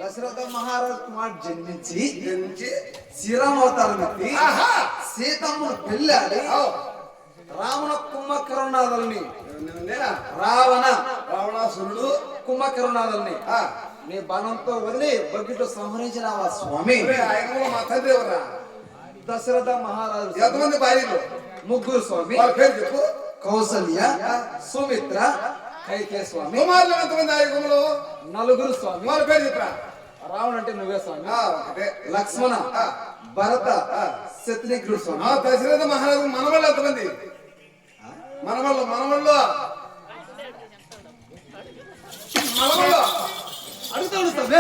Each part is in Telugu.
దశరథ మహారాజు కుమార్ జన్మించి శ్రీరామవతారం ఎత్తి సీతమ్మను పెళ్ళాడి రావణ కుంభకరుణాదుల్ని రావణాసురుడు కుంభకరుణాదుల్ని నీ బాణంతో వదిలి బగ్గితో సంహరించిన స్వామి దశరథ మహారాజు ఎంతమంది భార్యలు? ముగ్గురు స్వామి. వాళ్ళ పేరు చెప్పు. కౌసల్య, సుమిత్ర, కైకే స్వామి. కుమారులు ఎంతమంది? ఆయుగములు నలుగురు స్వామి. వాళ్ళ పేరు చెప్పరా? రావణ అంటే నువ్వే స్వామి. లక్ష్మణ, భరత, శత్రుఘ్నుడు స్వామి. దశరథ మహారాజు మనవాళ్ళు ఎంతమంది? మనవాళ్ళు అడుగుతాడు స్వామి.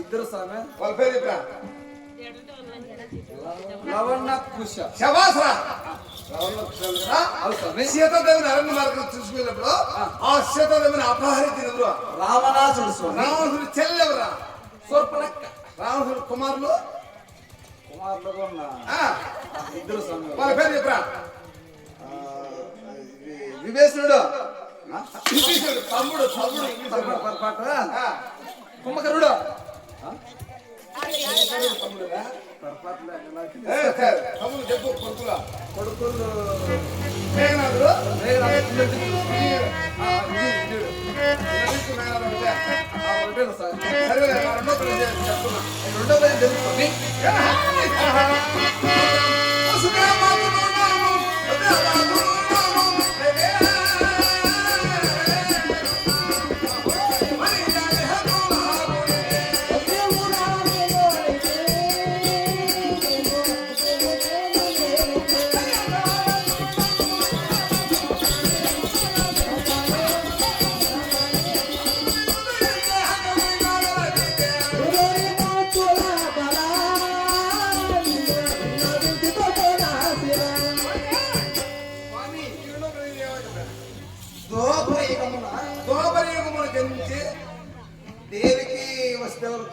ఇద్దరు స్వామి. వాళ్ళ పేరు చెప్పరా? లవణ కుశ. శబాసరా. సీతాదేవిని అరణ్య మార్గం చూసుకున్నప్పుడు ఆ సీతాదేవిని అపహరించిన రావణాసుడు స్వామి. రావణుడు చెల్లెవరా? సూర్పణఖ. రావణుడు కుమారులు ఇద్దరు స్వామి. వాళ్ళ పేరు చెప్పరా? విభీషణుడు, తమ్ముడు కుంభకరుడు, తమ్ముడు చెప్పు. కొడుకులు మేఘనాథుడు. రెండో పేరు తెలుసుకొని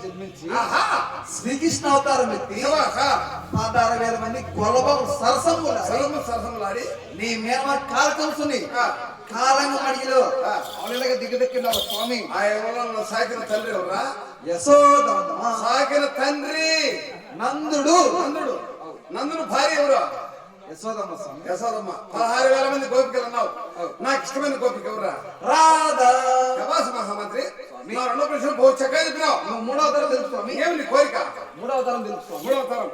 జన్మించి శ్రీకృష్ణ అవతారం ఎత్తి 16,000 మంది గొల్లబాబు సరసములాడి నీ మేమ కాలకంసుని కాలంగా మడిగిలో అవలేగా దిగదెక్కిన స్వామి. ఆ ఎవరో సాకిన తండ్రి ఎవరా? యశోదమ్మ. సాకిన తండ్రి నందుడు భార్య ఎవరు? యశోదమ్మ స్వామి. యశోదమ్మ. 16,000 మంది గోపికలు అన్నావు. నాకు ఇష్టమైన గోపిక ఎవరా? రాధా. శబాస మహామంత్రి. నా రెండో ప్రశ్న బహు చక్కగా చెప్పినావు. నువ్వు మూడవ తరం తెలుసు స్వామి. ఏమి నీ కోరిక? మూడవ తరం తెలుసు స్వామి. మూడవ తరం.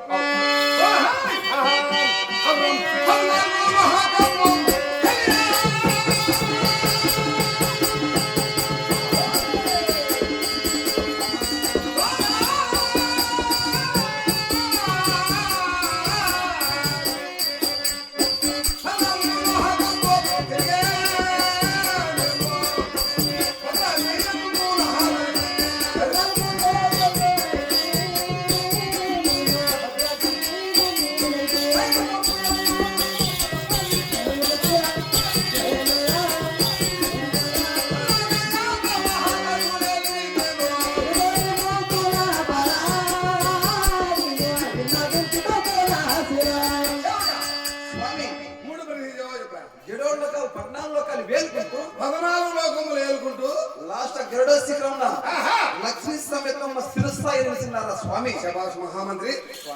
లక్ష్మీ సమేతమ్మ స్థిరస్థాయి నిలిచినారా స్వామి. శబాష్ మహామంత్రి.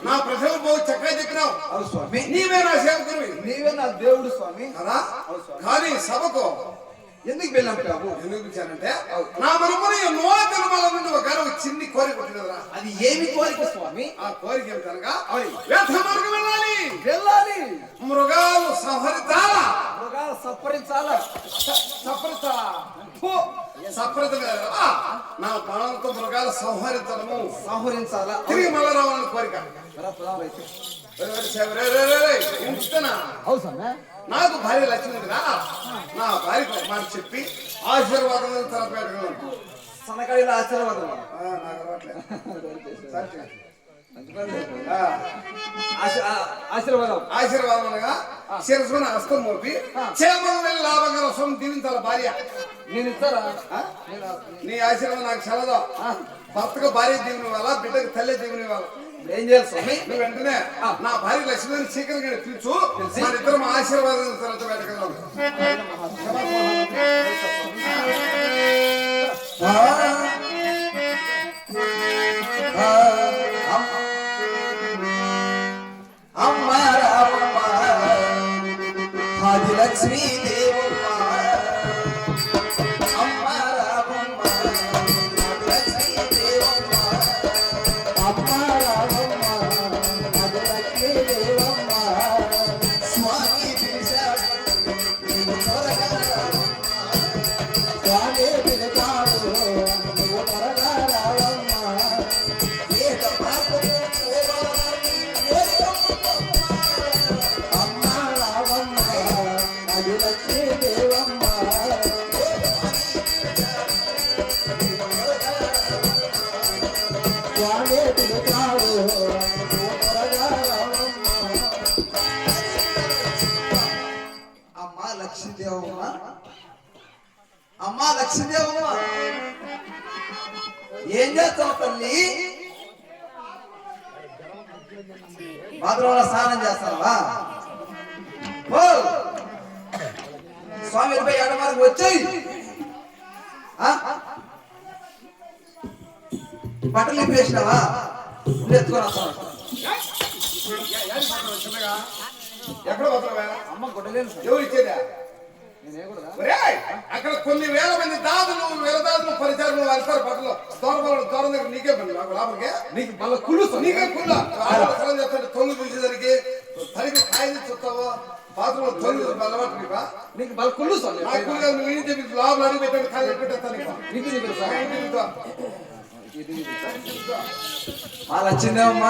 నా ప్రశ్నలు బహు చక్కగా చెప్పినావు. అవును స్వామి. నీవే నా సేవకుడివి. నీవే నా దేవుడు స్వామి. కదా? కానీ సభకు ఎందుకు వెళ్ళాము? ఎందుకు పిలిచానంటే నా మనముని నోల తిరుమల నుండి ఒక చిన్ని కోరిక వచ్చినదా. అది ఏమి కోరిక స్వామి? ఆ కోరిక ఏమిటనగా వ్యర్థ మార్గం వెళ్ళాలి. మృగాలు సఫరించాలా. నా ప్రాణంతో మృగాలు సంహరించాలా. తిరిగి మళ్ళా రావాలని కోరిక. నాకు భార్య లక్ష్మి కదా. నా భార్యకు మాట చెప్పి ఆశీర్వాదం సనకాడిలో ఆశీర్వాదం. ఆశీర్వాదం అనగా శిరస్సున హస్తం మోపి క్షేమం వెళ్ళి లాభంగా రసం దీవించాల భార్య. నేను ఇస్తారా? నీ ఆశీర్వాదం నాకు చల్లదా. భర్తకు భార్య దీవుని వాళ్ళ, బిడ్డకు తల్లి దీవుని వాళ్ళ. ఏం చేయాలి స్వామి? నువ్వు వెంటనే నా భార్య లక్ష్మీని శీఘ్రంగా పిలుచు. మన ఇద్దరం ఆశీర్వాదం తర్వాత పెట్టగలం. లక్ష్మీదేవమ్మ అమ్మ రామమ్మ లక్ష్మీదేవమ్మ అమ్మ రామమ్మ అది లక్ష్మీదేవమ్మ స్వామి పిలిచాడు నీవు త్వరగా రావమ్మ స్వామి పిలిచాడు నువ్వు త్వరగా రావమ్మ ఏక పాపము పోవాలని అమ్మ రావమ్మ అది లక్ష్మీదేవమ్మ స్వామి పిలిచాడు నువ్వు త్వరగా రావమ్మ అమ్మ లక్ష్మీదేవమ్మ అమ్మ లక్ష్మీదేవమ్మ ఏం చేస్తావు తల్లి బాత్రూంలో స్నానం చేస్తావా ఓ స్వామి వెళ్ళిపోయి ఎడమారికి వచ్చాయి బట్టలు ఇప్పేసినావా ఎత్తుకొని వస్తాను ఎక్కడ పోతున్నావా? అమ్మ కొట్టలేను సార్ ఎవరు ఇచ్చేదా? నేనే కూడా ఒరేయ్, అక్కడ కొన్ని వేల మంది దాదులు వేలదాదులు పరిచారులు వెళ్తారు బట్టలు దూరం దగ్గర నీకే పని నాకు లోపలికి నీకు మళ్ళీ కుళ్ళు నీకే కుళ్ళ సలం చేస్తాడు తొంగి పిలిచేసరికి తరిగి కాయలు చూస్తావు బాత్రూమ్ తొంగి అలవాటు నీవా నీకు మళ్ళీ కుళ్ళు సార్ నాకు కుళ్ళు కాదు, నువ్వు ఇంటి చెప్పి లోపల అడిగి పెట్టాడు కాయలు పెట్టేస్తాను నీకు నీకు చెప్పారు సార్ ఇంటి చూద్దాం. మా లక్ష్మీదేవమ్మ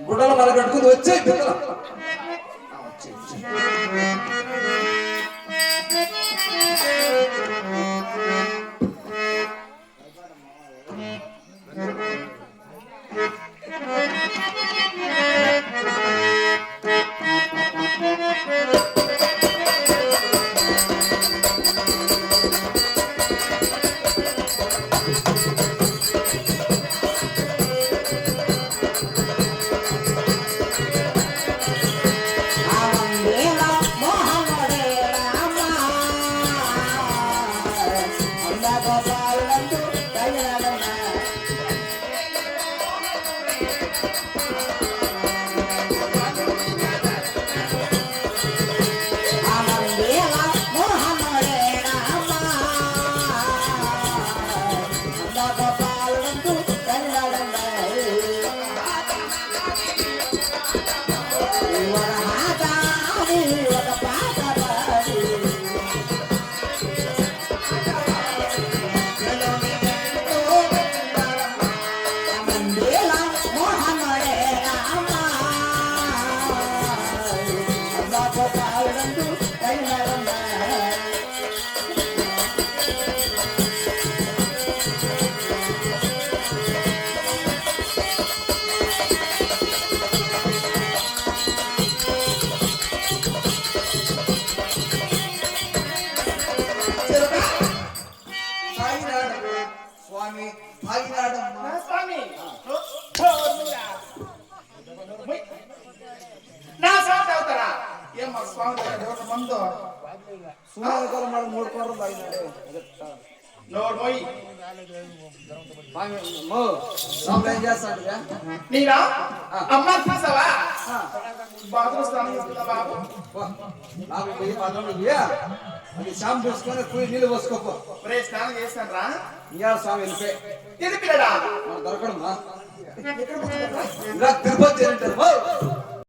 గుడ్డలు మళ్ళీ కట్టుకుని వచ్చే పిల్లలు స్వామి తాగినాడమ్మా స్వామి నా సార్ అవుతారా ఏమ్మా స్వామి దగ్గర మందు సుమారు మనం 3 కోటలు తాగినాడే నోడు పోయి స్వామి ఏం చేస్తాడు నీరా అమ్మ చూసావా బాత్రూమ్ స్నానం చేస్తున్నా బాబు నాకు పోయి మాత్రం అది షాంపూ పూసుకొని పోయి నీళ్ళు పోసుకోపో రే స్నానం చేస్తాను రా ఇంకా స్వామి వెళ్ళిపోయి తిరిగి పిల్లడా మనం దొరకడమ్మా ఎక్కడ పోతున్నారా? ఇలా తిరుపతి అంటారు